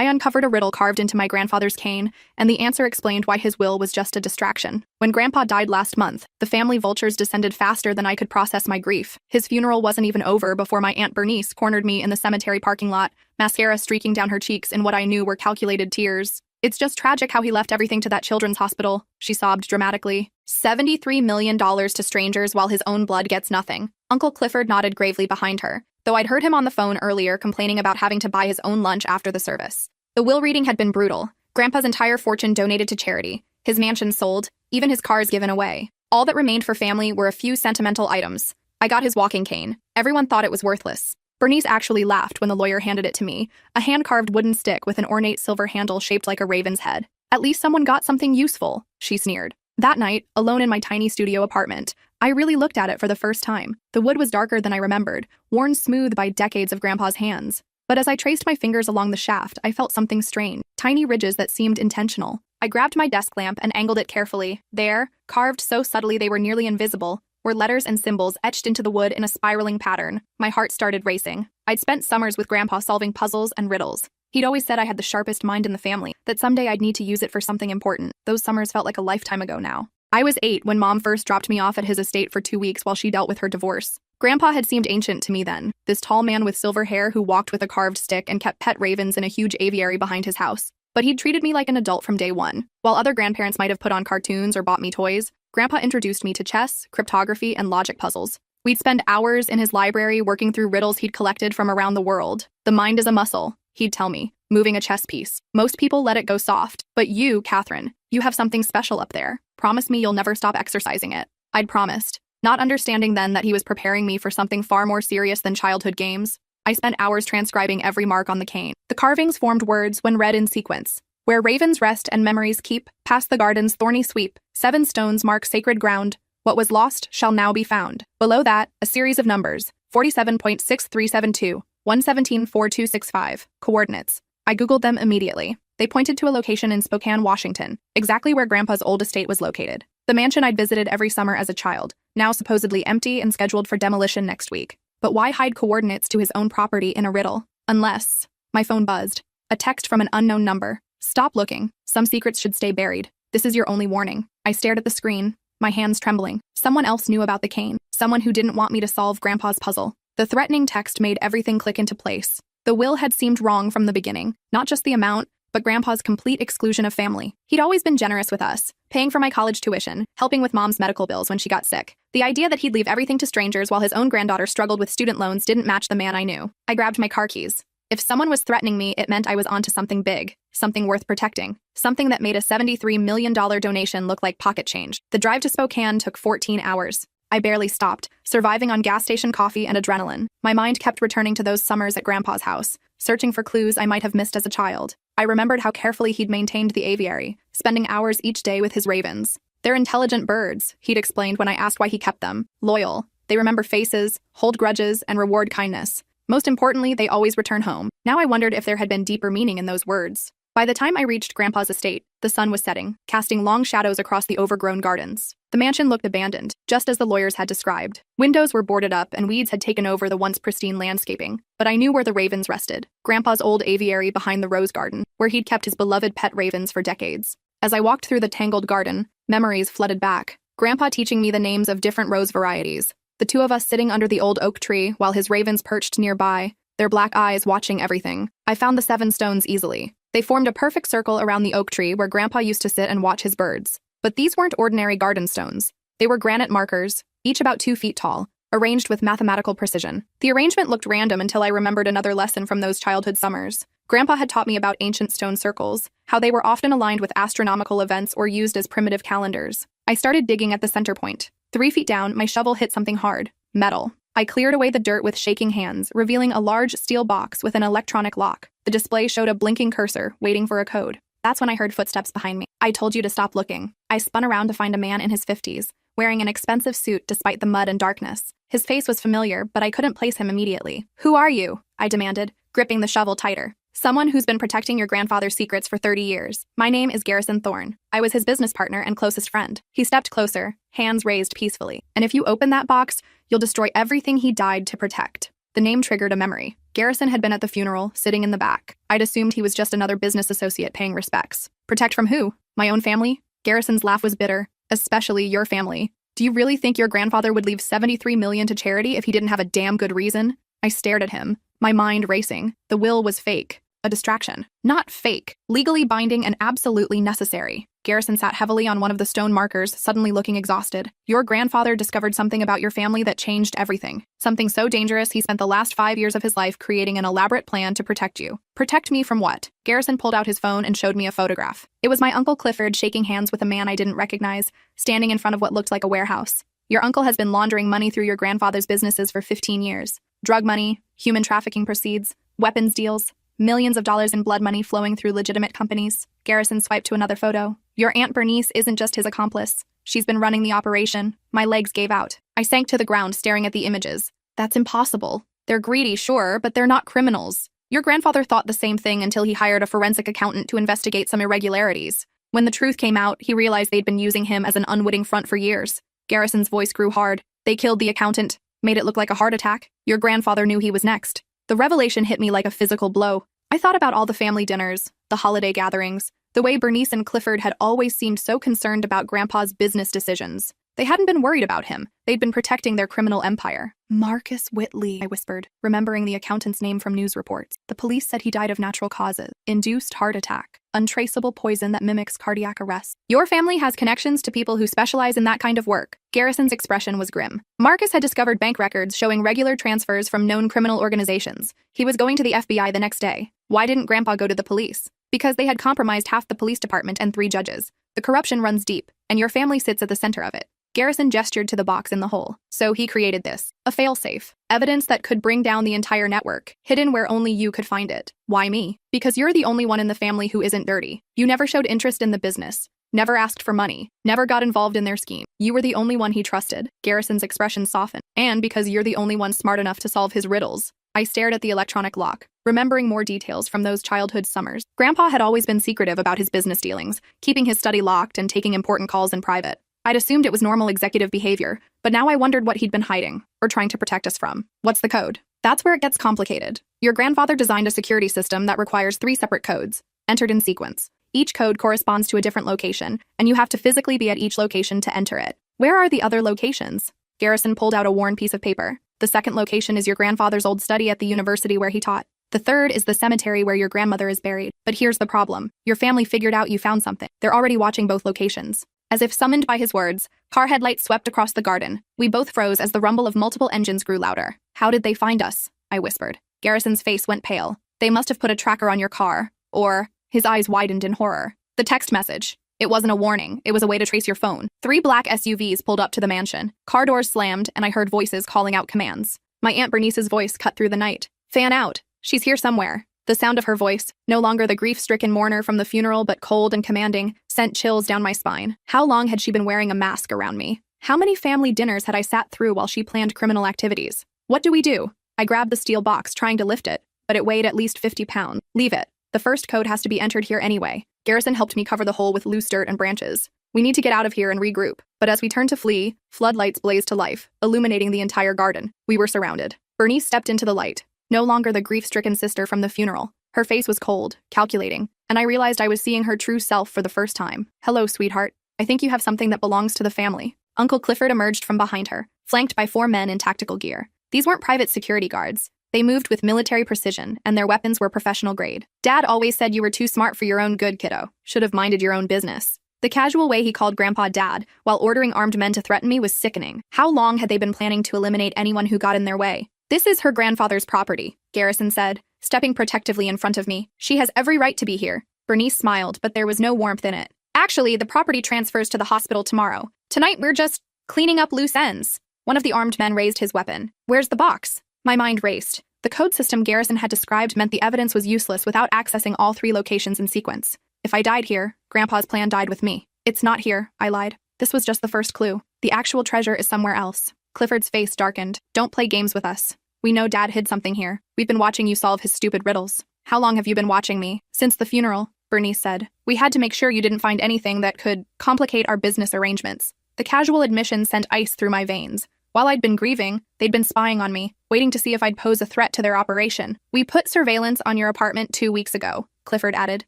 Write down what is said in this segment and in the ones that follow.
I uncovered a riddle carved into my grandfather's cane, and the answer explained why his will was just a distraction. When Grandpa died last month, the family vultures descended faster than I could process my grief. His funeral wasn't even over before my Aunt Bernice cornered me in the cemetery parking lot, mascara streaking down her cheeks in what I knew were calculated tears. "It's just tragic how he left everything to that children's hospital," she sobbed dramatically. $73 million to strangers while his own blood gets nothing. Uncle Clifford nodded gravely behind her, though I'd heard him on the phone earlier complaining about having to buy his own lunch after the service. The will reading had been brutal. Grandpa's entire fortune donated to charity, his mansion sold, even his cars given away. All that remained for family were a few sentimental items. I got his walking cane. Everyone thought it was worthless. Bernice actually laughed when the lawyer handed it to me, a hand-carved wooden stick with an ornate silver handle shaped like a raven's head. "At least someone got something useful," she sneered. That night, alone in my tiny studio apartment, I really looked at it for the first time. The wood was darker than I remembered, worn smooth by decades of Grandpa's hands. But as I traced my fingers along the shaft, I felt something strange, tiny ridges that seemed intentional. I grabbed my desk lamp and angled it carefully. There, carved so subtly they were nearly invisible, were letters and symbols etched into the wood in a spiraling pattern. My heart started racing. I'd spent summers with Grandpa solving puzzles and riddles. He'd always said I had the sharpest mind in the family, that someday I'd need to use it for something important. Those summers felt like a lifetime ago now. I was 8 when Mom first dropped me off at his estate for 2 weeks while she dealt with her divorce. Grandpa had seemed ancient to me then, this tall man with silver hair who walked with a carved stick and kept pet ravens in a huge aviary behind his house. But he'd treated me like an adult from day one. While other grandparents might have put on cartoons or bought me toys, Grandpa introduced me to chess, cryptography, and logic puzzles. We'd spend hours in his library working through riddles he'd collected from around the world. "The mind is a muscle," he'd tell me, moving a chess piece. "Most people let it go soft. But you, Catherine, you have something special up there. Promise me you'll never stop exercising it." I'd promised, not understanding then that he was preparing me for something far more serious than childhood games. I spent hours transcribing every mark on the cane. The carvings formed words when read in sequence. "Where ravens rest and memories keep, past the garden's thorny sweep, 7 stones mark sacred ground. What was lost shall now be found." Below that, a series of numbers, 47.6372, 117.4265, coordinates. I Googled them immediately. They pointed to a location in Spokane, Washington, exactly where Grandpa's old estate was located. The mansion I'd visited every summer as a child, now supposedly empty and scheduled for demolition next week. But why hide coordinates to his own property in a riddle? Unless... My phone buzzed. A text from an unknown number. "Stop looking. Some secrets should stay buried. This is your only warning." I stared at the screen, my hands trembling. Someone else knew about the cane. Someone who didn't want me to solve Grandpa's puzzle. The threatening text made everything click into place. The will had seemed wrong from the beginning. Not just the amount, but Grandpa's complete exclusion of family. He'd always been generous with us, paying for my college tuition, helping with Mom's medical bills when she got sick. The idea that he'd leave everything to strangers while his own granddaughter struggled with student loans didn't match the man I knew. I grabbed my car keys. If someone was threatening me, it meant I was onto something big, something worth protecting, something that made a $73 million donation look like pocket change. The drive to Spokane took 14 hours. I barely stopped, surviving on gas station coffee and adrenaline. My mind kept returning to those summers at Grandpa's house, searching for clues I might have missed as a child. I remembered how carefully he'd maintained the aviary, spending hours each day with his ravens. "They're intelligent birds," he'd explained when I asked why he kept them. "Loyal. They remember faces, hold grudges, and reward kindness. Most importantly, they always return home." Now I wondered if there had been deeper meaning in those words. By the time I reached Grandpa's estate, the sun was setting, casting long shadows across the overgrown gardens. The mansion looked abandoned, just as the lawyers had described. Windows were boarded up and weeds had taken over the once pristine landscaping, but I knew where the ravens rested. Grandpa's old aviary behind the rose garden, where he'd kept his beloved pet ravens for decades. As I walked through the tangled garden, memories flooded back. Grandpa teaching me the names of different rose varieties. The two of us sitting under the old oak tree while his ravens perched nearby, their black eyes watching everything. I found the 7 stones easily. They formed a perfect circle around the oak tree where Grandpa used to sit and watch his birds. But these weren't ordinary garden stones. They were granite markers, each about 2 feet tall, arranged with mathematical precision. The arrangement looked random until I remembered another lesson from those childhood summers. Grandpa had taught me about ancient stone circles, how they were often aligned with astronomical events or used as primitive calendars. I started digging at the center point. 3 feet down, my shovel hit something hard. Metal. I cleared away the dirt with shaking hands, revealing a large steel box with an electronic lock. The display showed a blinking cursor, waiting for a code. That's when I heard footsteps behind me. "I told you to stop looking." I spun around to find a man in his 50s, wearing an expensive suit despite the mud and darkness. His face was familiar, but I couldn't place him immediately. "Who are you?" I demanded, gripping the shovel tighter. "Someone who's been protecting your grandfather's secrets for 30 years. My name is Garrison Thorne. I was his business partner and closest friend." He stepped closer, hands raised peacefully. "And if you open that box, you'll destroy everything he died to protect." The name triggered a memory. Garrison had been at the funeral, sitting in the back. I'd assumed he was just another business associate paying respects. Protect from who? My own family? Garrison's laugh was bitter. Especially your family. Do you really think your grandfather would leave $73 million to charity if he didn't have a damn good reason? I stared at him, my mind racing. The will was fake. A distraction. Not fake. Legally binding and absolutely necessary. Garrison sat heavily on one of the stone markers, suddenly looking exhausted. Your grandfather discovered something about your family that changed everything. Something so dangerous he spent the last 5 years of his life creating an elaborate plan to protect you. Protect me from what? Garrison pulled out his phone and showed me a photograph. It was my Uncle Clifford shaking hands with a man I didn't recognize, standing in front of what looked like a warehouse. Your uncle has been laundering money through your grandfather's businesses for 15 years. Drug money, human trafficking proceeds, weapons deals, millions of dollars in blood money flowing through legitimate companies. Garrison swiped to another photo. Your Aunt Bernice isn't just his accomplice. She's been running the operation. My legs gave out. I sank to the ground staring at the images. That's impossible. They're greedy, sure, but they're not criminals. Your grandfather thought the same thing until he hired a forensic accountant to investigate some irregularities. When the truth came out, he realized they'd been using him as an unwitting front for years. Garrison's voice grew hard. They killed the accountant, made it look like a heart attack. Your grandfather knew he was next. The revelation hit me like a physical blow. I thought about all the family dinners, the holiday gatherings, the way Bernice and Clifford had always seemed so concerned about Grandpa's business decisions. They hadn't been worried about him. They'd been protecting their criminal empire. Marcus Whitley, I whispered, remembering the accountant's name from news reports. The police said he died of natural causes. Induced heart attack. Untraceable poison that mimics cardiac arrest. Your family has connections to people who specialize in that kind of work. Garrison's expression was grim. Marcus had discovered bank records showing regular transfers from known criminal organizations. He was going to the FBI the next day. Why didn't Grandpa go to the police? Because they had compromised half the police department and 3 judges. The corruption runs deep, and your family sits at the center of it. Garrison gestured to the box in the hole. So he created this. A failsafe. Evidence that could bring down the entire network, hidden where only you could find it. Why me? Because you're the only one in the family who isn't dirty. You never showed interest in the business. Never asked for money. Never got involved in their scheme. You were the only one he trusted. Garrison's expression softened. And because you're the only one smart enough to solve his riddles. I stared at the electronic lock, remembering more details from those childhood summers. Grandpa had always been secretive about his business dealings, keeping his study locked and taking important calls in private. I'd assumed it was normal executive behavior, but now I wondered what he'd been hiding, or trying to protect us from. What's the code? That's where it gets complicated. Your grandfather designed a security system that requires 3 separate codes, entered in sequence. Each code corresponds to a different location, and you have to physically be at each location to enter it. Where are the other locations? Garrison pulled out a worn piece of paper. The 2nd location is your grandfather's old study at the university where he taught. The 3rd is the cemetery where your grandmother is buried. But here's the problem. Your family figured out you found something. They're already watching both locations. As if summoned by his words, car headlights swept across the garden. We both froze as the rumble of multiple engines grew louder. How did they find us? I whispered. Garrison's face went pale. They must have put a tracker on your car. Or, his eyes widened in horror. The text message. It wasn't a warning. It was a way to trace your phone. 3 black SUVs pulled up to the mansion. Car doors slammed, and I heard voices calling out commands. My Aunt Bernice's voice cut through the night. Fan out. She's here somewhere. The sound of her voice, no longer the grief-stricken mourner from the funeral but cold and commanding, sent chills down my spine. How long had she been wearing a mask around me? How many family dinners had I sat through while she planned criminal activities? What do we do? I grabbed the steel box, trying to lift it, but it weighed at least 50 pounds. Leave it. The 1st code has to be entered here anyway. Garrison helped me cover the hole with loose dirt and branches. We need to get out of here and regroup. But as we turned to flee, floodlights blazed to life, illuminating the entire garden. We were surrounded. Bernice stepped into the light. No longer the grief-stricken sister from the funeral. Her face was cold, calculating, and I realized I was seeing her true self for the first time. Hello, sweetheart. I think you have something that belongs to the family. Uncle Clifford emerged from behind her, flanked by 4 men in tactical gear. These weren't private security guards. They moved with military precision, and their weapons were professional grade. Dad always said you were too smart for your own good, kiddo. Should have minded your own business. The casual way he called Grandpa Dad, while ordering armed men to threaten me, was sickening. How long had they been planning to eliminate anyone who got in their way? This is her grandfather's property, Garrison said, stepping protectively in front of me. She has every right to be here. Bernice smiled, but there was no warmth in it. Actually, the property transfers to the hospital tomorrow. Tonight, we're just cleaning up loose ends. One of the armed men raised his weapon. Where's the box? My mind raced. The code system Garrison had described meant the evidence was useless without accessing all 3 locations in sequence. If I died here, Grandpa's plan died with me. It's not here, I lied. This was just the first clue. The actual treasure is somewhere else. Clifford's face darkened. Don't play games with us. We know Dad hid something here. We've been watching you solve his stupid riddles. How long have you been watching me? Since the funeral, Bernice said. We had to make sure you didn't find anything that could complicate our business arrangements. The casual admission sent ice through my veins. While I'd been grieving, they'd been spying on me, waiting to see if I'd pose a threat to their operation. "We put surveillance on your apartment 2 weeks ago," Clifford added.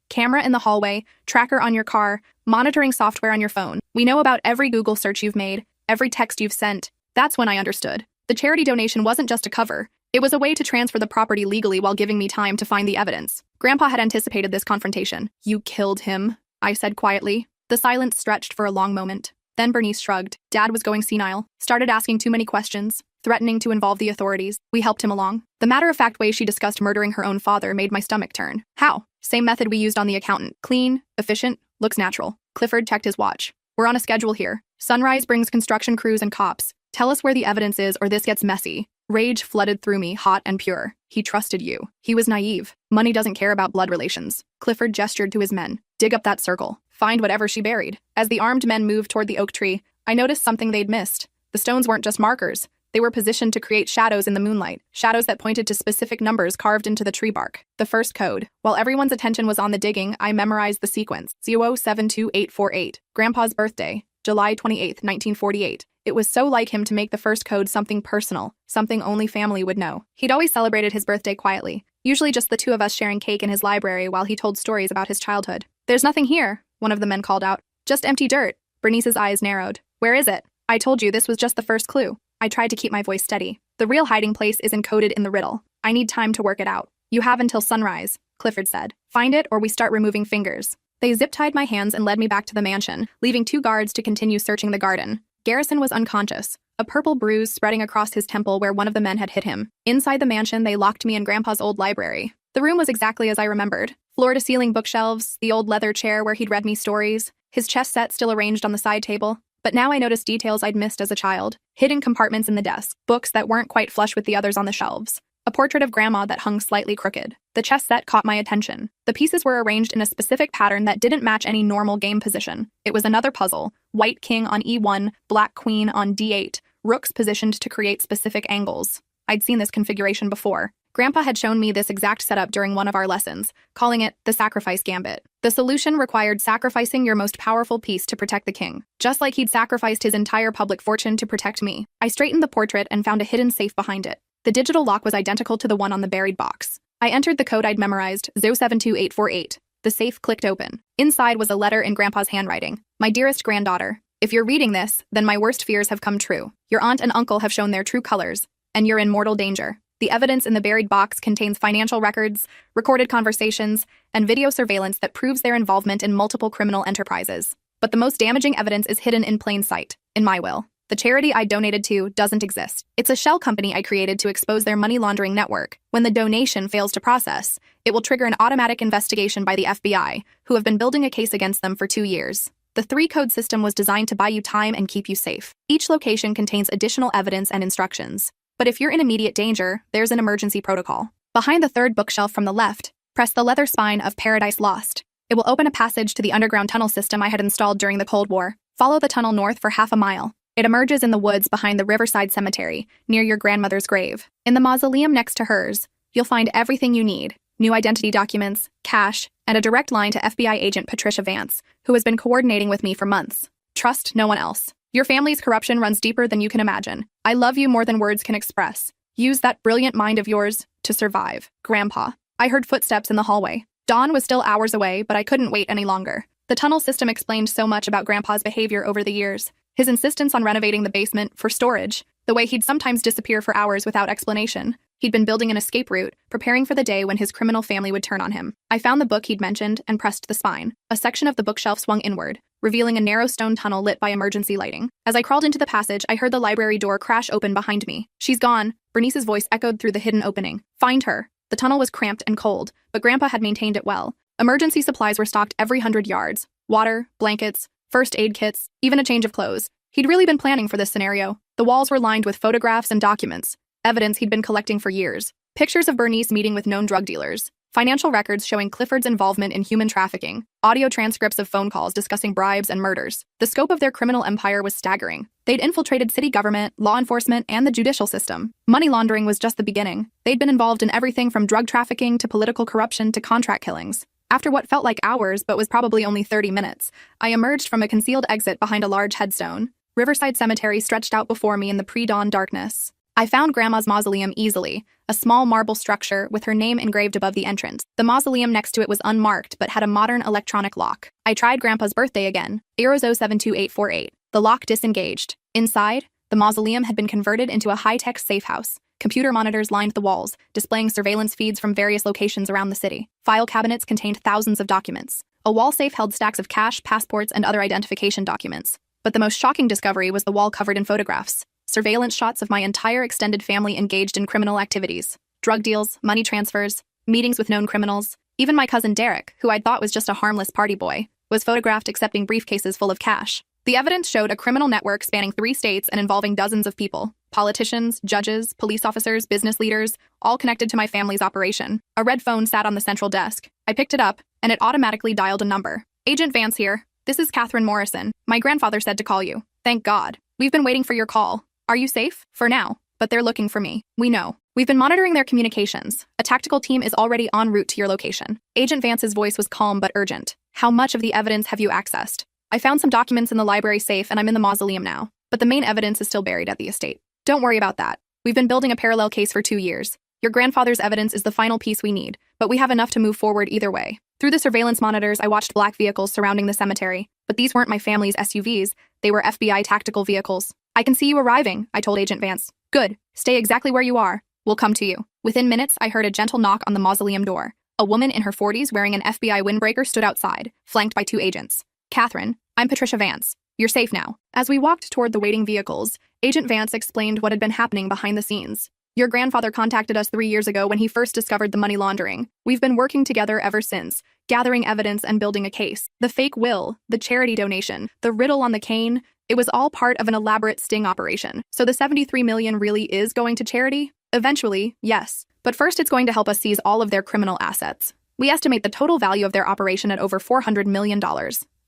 "Camera in the hallway, tracker on your car, monitoring software on your phone. We know about every Google search you've made, every text you've sent." That's when I understood. The charity donation wasn't just a cover. It was a way to transfer the property legally while giving me time to find the evidence. Grandpa had anticipated this confrontation. "You killed him," I said quietly. The silence stretched for a long moment. Then Bernice shrugged. Dad was going senile, started asking too many questions, threatening to involve the authorities. We helped him along. The matter-of-fact way she discussed murdering her own father made my stomach turn. "How?" "Same method we used on the accountant. Clean, efficient, looks natural." Clifford checked his watch. "We're on a schedule here. Sunrise brings construction crews and cops. Tell us where the evidence is or this gets messy." Rage flooded through me, hot and pure. He trusted you. He was naive. Money doesn't care about blood relations. Clifford gestured to his men. "Dig up that circle. Find whatever she buried." As the armed men moved toward the oak tree, I noticed something they'd missed. The stones weren't just markers. They were positioned to create shadows in the moonlight, shadows that pointed to specific numbers carved into the tree bark. The first code. While everyone's attention was on the digging, I memorized the sequence. 0072848. Grandpa's birthday, July 28, 1948. It was so like him to make the first code something personal, something only family would know. He'd always celebrated his birthday quietly, usually just the two of us sharing cake in his library while he told stories about his childhood. "There's nothing here," one of the men called out. "Just empty dirt." Bernice's eyes narrowed. "Where is it?" "I told you this was just the first clue." I tried to keep my voice steady. "The real hiding place is encoded in the riddle. I need time to work it out." "You have until sunrise," Clifford said. "Find it or we start removing fingers." They zip-tied my hands and led me back to the mansion, leaving 2 guards to continue searching the garden. Garrison was unconscious, a purple bruise spreading across his temple where one of the men had hit him. Inside the mansion, they locked me in Grandpa's old library. The room was exactly as I remembered. Floor-to-ceiling bookshelves, the old leather chair where he'd read me stories, his chess set still arranged on the side table. But now I noticed details I'd missed as a child. Hidden compartments in the desk, books that weren't quite flush with the others on the shelves. A portrait of Grandma that hung slightly crooked. The chess set caught my attention. The pieces were arranged in a specific pattern that didn't match any normal game position. It was another puzzle. White king on E1, black queen on D8, rooks positioned to create specific angles. I'd seen this configuration before. Grandpa had shown me this exact setup during one of our lessons, calling it the sacrifice gambit. The solution required sacrificing your most powerful piece to protect the king, just like he'd sacrificed his entire public fortune to protect me. I straightened the portrait and found a hidden safe behind it. The digital lock was identical to the one on the buried box. I entered the code I'd memorized, 072848. The safe clicked open. Inside was a letter in Grandpa's handwriting. "My dearest granddaughter, if you're reading this, then my worst fears have come true. Your aunt and uncle have shown their true colors, and you're in mortal danger. The evidence in the buried box contains financial records, recorded conversations, and video surveillance that proves their involvement in multiple criminal enterprises. But the most damaging evidence is hidden in plain sight, in my will. The charity I donated to doesn't exist. It's a shell company I created to expose their money laundering network. When the donation fails to process, it will trigger an automatic investigation by the FBI, who have been building a case against them for 2 years. The 3-code system was designed to buy you time and keep you safe. Each location contains additional evidence and instructions. But if you're in immediate danger, there's an emergency protocol. Behind the 3rd bookshelf from the left, press the leather spine of Paradise Lost. It will open a passage to the underground tunnel system I had installed during the Cold War. Follow the tunnel north for half a mile. It emerges in the woods behind the Riverside Cemetery, near your grandmother's grave. In the mausoleum next to hers, you'll find everything you need: new identity documents, cash, and a direct line to FBI agent Patricia Vance, who has been coordinating with me for months. Trust no one else. Your family's corruption runs deeper than you can imagine. I love you more than words can express. Use that brilliant mind of yours to survive. Grandpa. I heard footsteps in the hallway. Dawn was still hours away, but I couldn't wait any longer. The tunnel system explained so much about Grandpa's behavior over the years. His insistence on renovating the basement for storage, the way he'd sometimes disappear for hours without explanation. He'd been building an escape route, preparing for the day when his criminal family would turn on him. I found the book he'd mentioned and pressed the spine. A section of the bookshelf swung inward, revealing a narrow stone tunnel lit by emergency lighting. As I crawled into the passage, I heard the library door crash open behind me. "She's gone," Bernice's voice echoed through the hidden opening. "Find her." The tunnel was cramped and cold, but Grandpa had maintained it well. Emergency supplies were stocked every 100 yards. Water, blankets, first aid kits, even a change of clothes. He'd really been planning for this scenario. The walls were lined with photographs and documents, evidence he'd been collecting for years. Pictures of Bernice meeting with known drug dealers, financial records showing Clifford's involvement in human trafficking, audio transcripts of phone calls discussing bribes and murders. The scope of their criminal empire was staggering. They'd infiltrated city government, law enforcement, and the judicial system. Money laundering was just the beginning. They'd been involved in everything from drug trafficking to political corruption to contract killings. After what felt like hours but was probably only 30 minutes, I emerged from a concealed exit behind a large headstone. Riverside Cemetery stretched out before me in the pre-dawn darkness. I found Grandma's mausoleum easily, a small marble structure with her name engraved above the entrance. The mausoleum next to it was unmarked but had a modern electronic lock. I tried Grandpa's birthday again, 072848. The lock disengaged. Inside, the mausoleum had been converted into a high-tech safe house. Computer monitors lined the walls, displaying surveillance feeds from various locations around the city. File cabinets contained thousands of documents. A wall safe held stacks of cash, passports, and other identification documents. But the most shocking discovery was the wall covered in photographs. Surveillance shots of my entire extended family engaged in criminal activities. Drug deals, money transfers, meetings with known criminals. Even my cousin Derek, who I'd thought was just a harmless party boy, was photographed accepting briefcases full of cash. The evidence showed a criminal network spanning 3 states and involving dozens of people. Politicians, judges, police officers, business leaders, all connected to my family's operation. A red phone sat on the central desk. I picked it up, and it automatically dialed a number. Agent Vance here. This is Catherine Morrison. My grandfather said to call you. Thank God. We've been waiting for your call. Are you safe? For now. But they're looking for me. We know. We've been monitoring their communications. A tactical team is already en route to your location. Agent Vance's voice was calm but urgent. How much of the evidence have you accessed? I found some documents in the library safe and I'm in the mausoleum now. But the main evidence is still buried at the estate. Don't worry about that. We've been building a parallel case for 2 years. Your grandfather's evidence is the final piece we need, but we have enough to move forward either way. Through the surveillance monitors, I watched black vehicles surrounding the cemetery, but these weren't my family's SUVs. They were FBI tactical vehicles. I can see you arriving, I told Agent Vance. Good. Stay exactly where you are. We'll come to you. Within minutes, I heard a gentle knock on the mausoleum door. A woman in her 40s wearing an FBI windbreaker stood outside, flanked by 2 agents. Catherine, I'm Patricia Vance. You're safe now. As we walked toward the waiting vehicles, Agent Vance explained what had been happening behind the scenes. Your grandfather contacted us 3 years ago when he first discovered the money laundering. We've been working together ever since, gathering evidence and building a case. The fake will, the charity donation, the riddle on the cane, it was all part of an elaborate sting operation. So the $73 million really is going to charity? Eventually, yes. But first it's going to help us seize all of their criminal assets. We estimate the total value of their operation at over $400 million.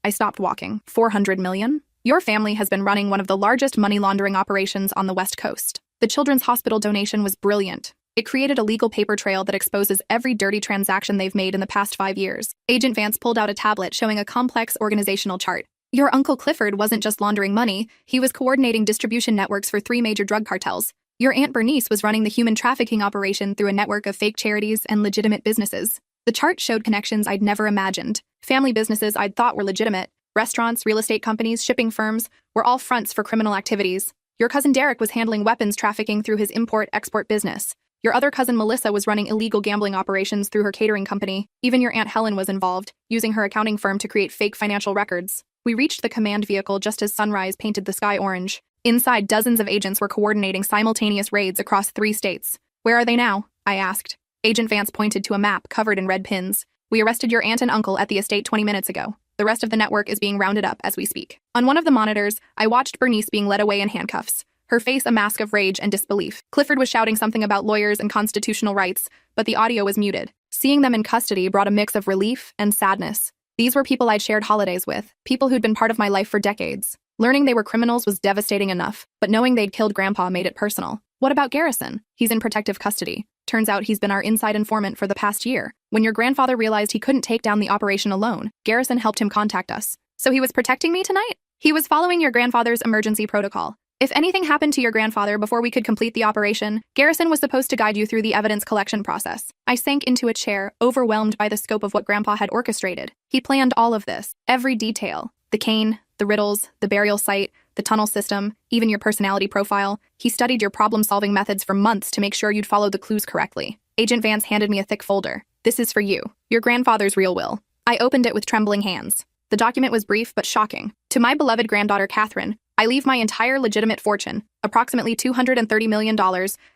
I stopped walking. $400 million? Your family has been running one of the largest money laundering operations on the West Coast. The Children's Hospital donation was brilliant. It created a legal paper trail that exposes every dirty transaction they've made in the past 5 years. Agent Vance pulled out a tablet showing a complex organizational chart. Your Uncle Clifford wasn't just laundering money, he was coordinating distribution networks for 3 major drug cartels. Your Aunt Bernice was running the human trafficking operation through a network of fake charities and legitimate businesses. The chart showed connections I'd never imagined. Family businesses I'd thought were legitimate. Restaurants, real estate companies, shipping firms were all fronts for criminal activities. Your cousin Derek was handling weapons trafficking through his import-export business. Your other cousin Melissa was running illegal gambling operations through her catering company. Even your Aunt Helen was involved, using her accounting firm to create fake financial records. We reached the command vehicle just as sunrise painted the sky orange. Inside, dozens of agents were coordinating simultaneous raids across 3 states. Where are they now? I asked. Agent Vance pointed to a map covered in red pins. We arrested your aunt and uncle at the estate 20 minutes ago. The rest of the network is being rounded up as we speak. On one of the monitors, I watched Bernice being led away in handcuffs, her face a mask of rage and disbelief. Clifford was shouting something about lawyers and constitutional rights, but the audio was muted. Seeing them in custody brought a mix of relief and sadness. These were people I'd shared holidays with, people who'd been part of my life for decades. Learning they were criminals was devastating enough, but knowing they'd killed Grandpa made it personal. What about Garrison? He's in protective custody. Turns out he's been our inside informant for the past year. When your grandfather realized he couldn't take down the operation alone, Garrison helped him contact us. So he was protecting me tonight? He was following your grandfather's emergency protocol. If anything happened to your grandfather before we could complete the operation, Garrison was supposed to guide you through the evidence collection process. I sank into a chair, overwhelmed by the scope of what Grandpa had orchestrated. He planned all of this, every detail. The cane, the riddles, the burial site, the tunnel system, even your personality profile. He studied your problem-solving methods for months to make sure you'd follow the clues correctly. Agent Vance handed me a thick folder. This is for you, your grandfather's real will. I opened it with trembling hands. The document was brief but shocking. To my beloved granddaughter, Catherine, I leave my entire legitimate fortune, approximately $230 million,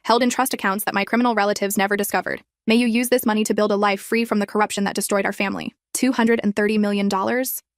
held in trust accounts that my criminal relatives never discovered. May you use this money to build a life free from the corruption that destroyed our family. $230 million?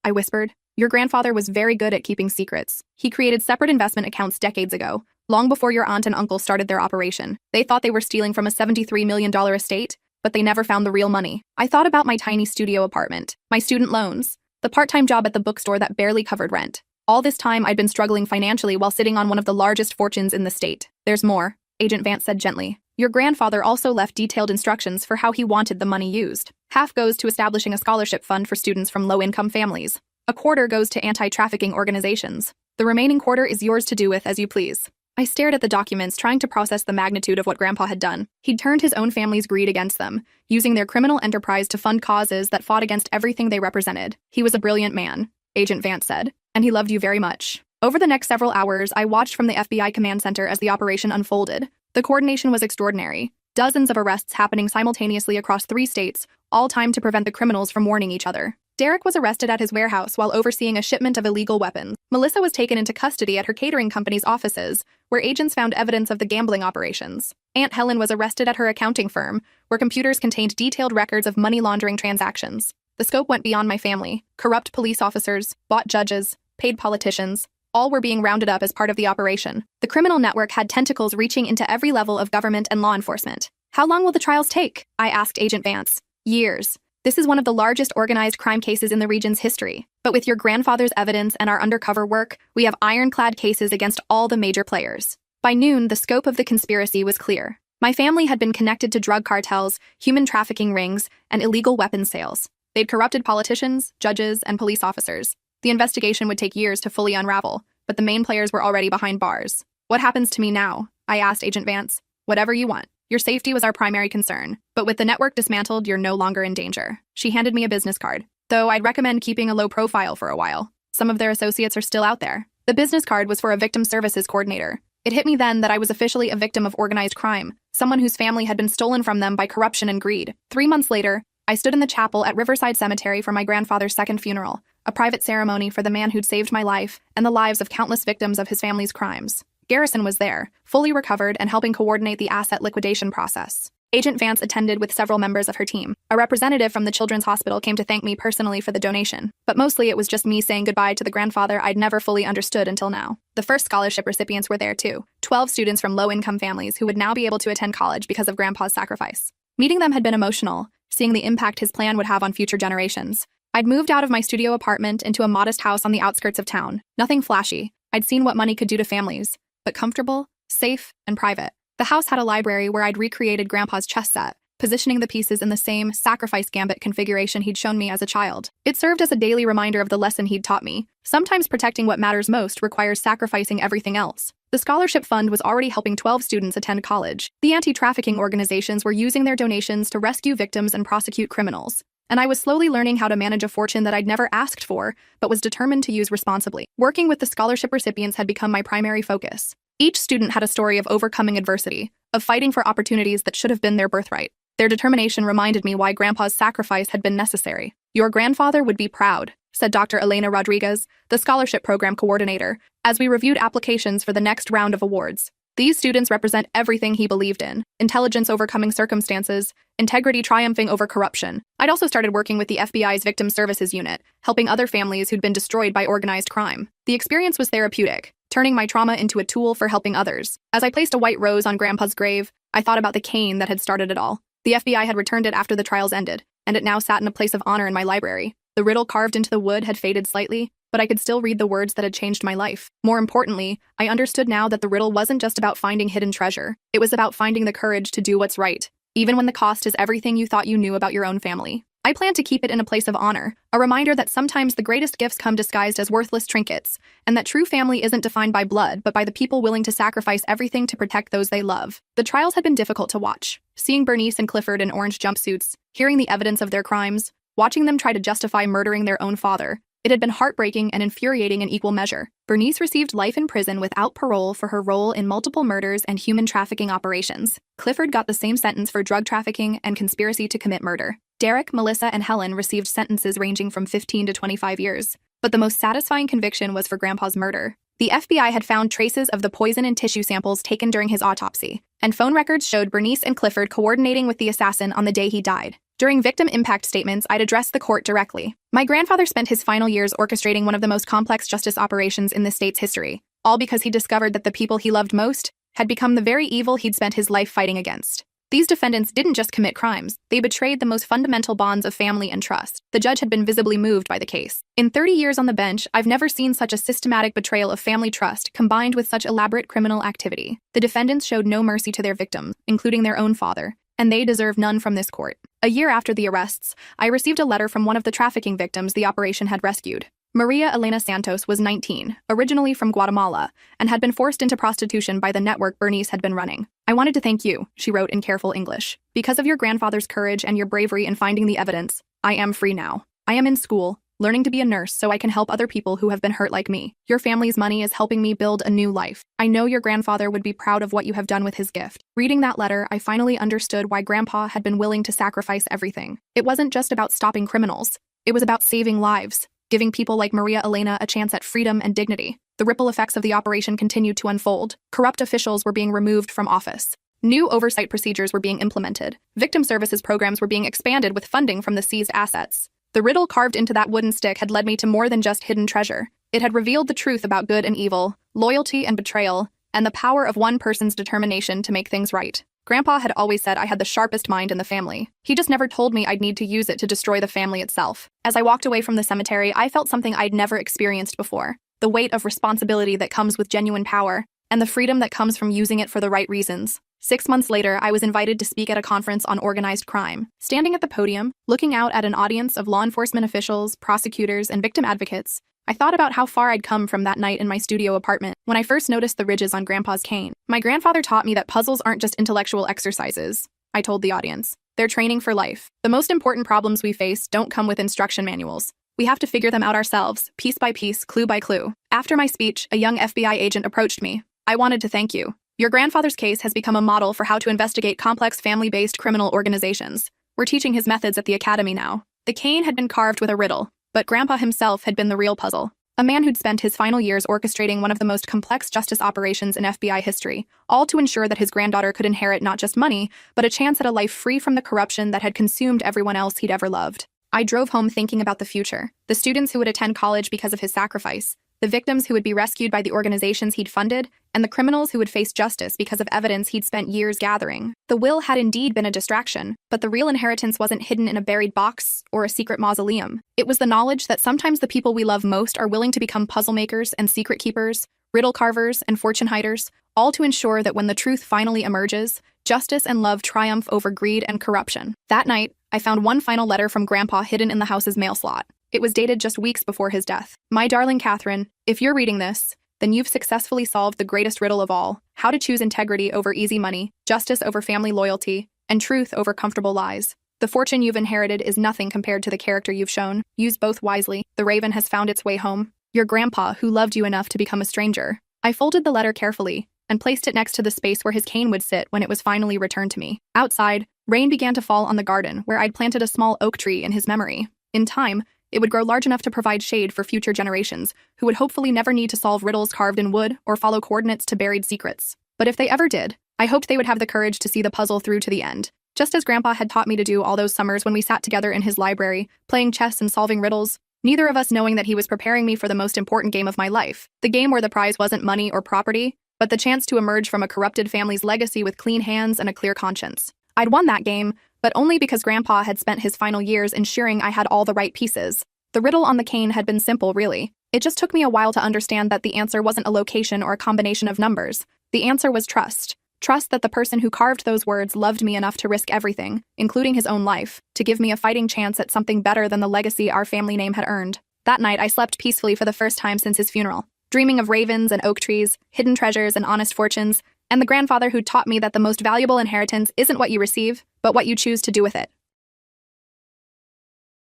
I whispered. Your grandfather was very good at keeping secrets. He created separate investment accounts decades ago, long before your aunt and uncle started their operation. They thought they were stealing from a $73 million estate, but they never found the real money. I thought about my tiny studio apartment, my student loans, the part-time job at the bookstore that barely covered rent. All this time, I'd been struggling financially while sitting on one of the largest fortunes in the state. There's more, Agent Vance said gently. Your grandfather also left detailed instructions for how he wanted the money used. Half goes to establishing a scholarship fund for students from low-income families. A quarter goes to anti-trafficking organizations. The remaining quarter is yours to do with as you please." I stared at the documents, trying to process the magnitude of what Grandpa had done. He'd turned his own family's greed against them, using their criminal enterprise to fund causes that fought against everything they represented. "He was a brilliant man," Agent Vance said, "and he loved you very much." Over the next several hours, I watched from the FBI command center as the operation unfolded. The coordination was extraordinary. Dozens of arrests happening simultaneously across 3 states, all timed to prevent the criminals from warning each other. Derek was arrested at his warehouse while overseeing a shipment of illegal weapons. Melissa was taken into custody at her catering company's offices, where agents found evidence of the gambling operations. Aunt Helen was arrested at her accounting firm, where computers contained detailed records of money laundering transactions. The scope went beyond my family. Corrupt police officers, bought judges, paid politicians, all were being rounded up as part of the operation. The criminal network had tentacles reaching into every level of government and law enforcement. "How long will the trials take?" I asked Agent Vance. "Years. This is one of the largest organized crime cases in the region's history. But with your grandfather's evidence and our undercover work, we have ironclad cases against all the major players." By noon, the scope of the conspiracy was clear. My family had been connected to drug cartels, human trafficking rings, and illegal weapons sales. They'd corrupted politicians, judges, and police officers. The investigation would take years to fully unravel, but the main players were already behind bars. "What happens to me now?" I asked Agent Vance. "Whatever you want. Your safety was our primary concern, but with the network dismantled, you're no longer in danger." She handed me a business card, though I'd recommend keeping a low profile for a while. Some of their associates are still out there. The business card was for a victim services coordinator. It hit me then that I was officially a victim of organized crime, someone whose family had been stolen from them by corruption and greed. 3 months later, I stood in the chapel at Riverside Cemetery for my grandfather's second funeral, a private ceremony for the man who'd saved my life and the lives of countless victims of his family's crimes. Garrison was there, fully recovered and helping coordinate the asset liquidation process. Agent Vance attended with several members of her team. A representative from the Children's Hospital came to thank me personally for the donation, but mostly it was just me saying goodbye to the grandfather I'd never fully understood until now. The first scholarship recipients were there too, 12 students from low-income families who would now be able to attend college because of Grandpa's sacrifice. Meeting them had been emotional, seeing the impact his plan would have on future generations. I'd moved out of my studio apartment into a modest house on the outskirts of town. Nothing flashy. I'd seen what money could do to families, but comfortable, safe, and private. The house had a library where I'd recreated Grandpa's chess set, positioning the pieces in the same sacrifice gambit configuration he'd shown me as a child. It served as a daily reminder of the lesson he'd taught me. Sometimes protecting what matters most requires sacrificing everything else. The scholarship fund was already helping 12 students attend college. The anti-trafficking organizations were using their donations to rescue victims and prosecute criminals. And I was slowly learning how to manage a fortune that I'd never asked for, but was determined to use responsibly. Working with the scholarship recipients had become my primary focus. Each student had a story of overcoming adversity, of fighting for opportunities that should have been their birthright. Their determination reminded me why Grandpa's sacrifice had been necessary. "Your grandfather would be proud," said Dr. Elena Rodriguez, the scholarship program coordinator, as we reviewed applications for the next round of awards. These students represent everything he believed in: intelligence overcoming circumstances, integrity triumphing over corruption. I'd also started working with the FBI's Victim Services Unit, helping other families who'd been destroyed by organized crime. The experience was therapeutic, turning my trauma into a tool for helping others. As I placed a white rose on Grandpa's grave, I thought about the cane that had started it all. The FBI had returned it after the trials ended, and it now sat in a place of honor in my library. The riddle carved into the wood had faded slightly, but I could still read the words that had changed my life. More importantly, I understood now that the riddle wasn't just about finding hidden treasure. It was about finding the courage to do what's right, even when the cost is everything you thought you knew about your own family. I plan to keep it in a place of honor, a reminder that sometimes the greatest gifts come disguised as worthless trinkets, and that true family isn't defined by blood, but by the people willing to sacrifice everything to protect those they love. The trials had been difficult to watch. Seeing Bernice and Clifford in orange jumpsuits, hearing the evidence of their crimes, watching them try to justify murdering their own father, it had been heartbreaking and infuriating in equal measure. Bernice received life in prison without parole for her role in multiple murders and human trafficking operations. Clifford got the same sentence for drug trafficking and conspiracy to commit murder. Derek, Melissa, and Helen received sentences ranging from 15 to 25 years. But the most satisfying conviction was for Grandpa's murder. The FBI had found traces of the poison in tissue samples taken during his autopsy, and phone records showed Bernice and Clifford coordinating with the assassin on the day he died. During victim impact statements, I'd addressed the court directly. My grandfather spent his final years orchestrating one of the most complex justice operations in the state's history, all because he discovered that the people he loved most had become the very evil he'd spent his life fighting against. These defendants didn't just commit crimes, they betrayed the most fundamental bonds of family and trust. The judge had been visibly moved by the case. In 30 years on the bench, I've never seen such a systematic betrayal of family trust combined with such elaborate criminal activity. The defendants showed no mercy to their victims, including their own father, and they deserve none from this court. A year after the arrests, I received a letter from one of the trafficking victims the operation had rescued. Maria Elena Santos was 19, originally from Guatemala, and had been forced into prostitution by the network Bernice had been running. "I wanted to thank you," she wrote in careful English. "Because of your grandfather's courage and your bravery in finding the evidence, I am free now. I am in school, learning to be a nurse so I can help other people who have been hurt like me. Your family's money is helping me build a new life. I know your grandfather would be proud of what you have done with his gift." Reading that letter, I finally understood why Grandpa had been willing to sacrifice everything. It wasn't just about stopping criminals. It was about saving lives, giving people like Maria Elena a chance at freedom and dignity. The ripple effects of the operation continued to unfold. Corrupt officials were being removed from office. New oversight procedures were being implemented. Victim services programs were being expanded with funding from the seized assets. The riddle carved into that wooden stick had led me to more than just hidden treasure. It had revealed the truth about good and evil, loyalty and betrayal, and the power of one person's determination to make things right. Grandpa had always said I had the sharpest mind in the family. He just never told me I'd need to use it to destroy the family itself. As I walked away from the cemetery, I felt something I'd never experienced before. The weight of responsibility that comes with genuine power, and the freedom that comes from using it for the right reasons. 6 months later, I was invited to speak at a conference on organized crime. Standing at the podium, looking out at an audience of law enforcement officials, prosecutors, and victim advocates, I thought about how far I'd come from that night in my studio apartment when I first noticed the ridges on Grandpa's cane. "My grandfather taught me that puzzles aren't just intellectual exercises," I told the audience. "They're training for life. The most important problems we face don't come with instruction manuals. We have to figure them out ourselves, piece by piece, clue by clue." After my speech, a young FBI agent approached me. "I wanted to thank you. Your grandfather's case has become a model for how to investigate complex family-based criminal organizations. We're teaching his methods at the academy now." The cane had been carved with a riddle, but Grandpa himself had been the real puzzle. A man who'd spent his final years orchestrating one of the most complex justice operations in FBI history, all to ensure that his granddaughter could inherit not just money, but a chance at a life free from the corruption that had consumed everyone else he'd ever loved. I drove home thinking about the future, the students who would attend college because of his sacrifice, the victims who would be rescued by the organizations he'd funded, and the criminals who would face justice because of evidence he'd spent years gathering. The will had indeed been a distraction, but the real inheritance wasn't hidden in a buried box or a secret mausoleum. It was the knowledge that sometimes the people we love most are willing to become puzzle makers and secret keepers, riddle carvers and fortune hiders, all to ensure that when the truth finally emerges, justice and love triumph over greed and corruption. That night, I found one final letter from Grandpa hidden in the house's mail slot. It was dated just weeks before his death. "My darling Catherine, if you're reading this, then you've successfully solved the greatest riddle of all: how to choose integrity over easy money, justice over family loyalty, and truth over comfortable lies. The fortune you've inherited is nothing compared to the character you've shown. Use both wisely. The raven has found its way home. Your grandpa, who loved you enough to become a stranger." I folded the letter carefully and placed it next to the space where his cane would sit when it was finally returned to me. Outside, rain began to fall on the garden where I'd planted a small oak tree in his memory. In time, it would grow large enough to provide shade for future generations, who would hopefully never need to solve riddles carved in wood or follow coordinates to buried secrets. But if they ever did, I hoped they would have the courage to see the puzzle through to the end. Just as Grandpa had taught me to do all those summers when we sat together in his library, playing chess and solving riddles, neither of us knowing that he was preparing me for the most important game of my life. The game where the prize wasn't money or property, but the chance to emerge from a corrupted family's legacy with clean hands and a clear conscience. I'd won that game, but only because Grandpa had spent his final years ensuring I had all the right pieces. The riddle on the cane had been simple, really. It just took me a while to understand that the answer wasn't a location or a combination of numbers. The answer was trust. Trust that the person who carved those words loved me enough to risk everything, including his own life, to give me a fighting chance at something better than the legacy our family name had earned. That night, I slept peacefully for the first time since his funeral, dreaming of ravens and oak trees, hidden treasures and honest fortunes, and the grandfather who taught me that the most valuable inheritance isn't what you receive, but what you choose to do with it.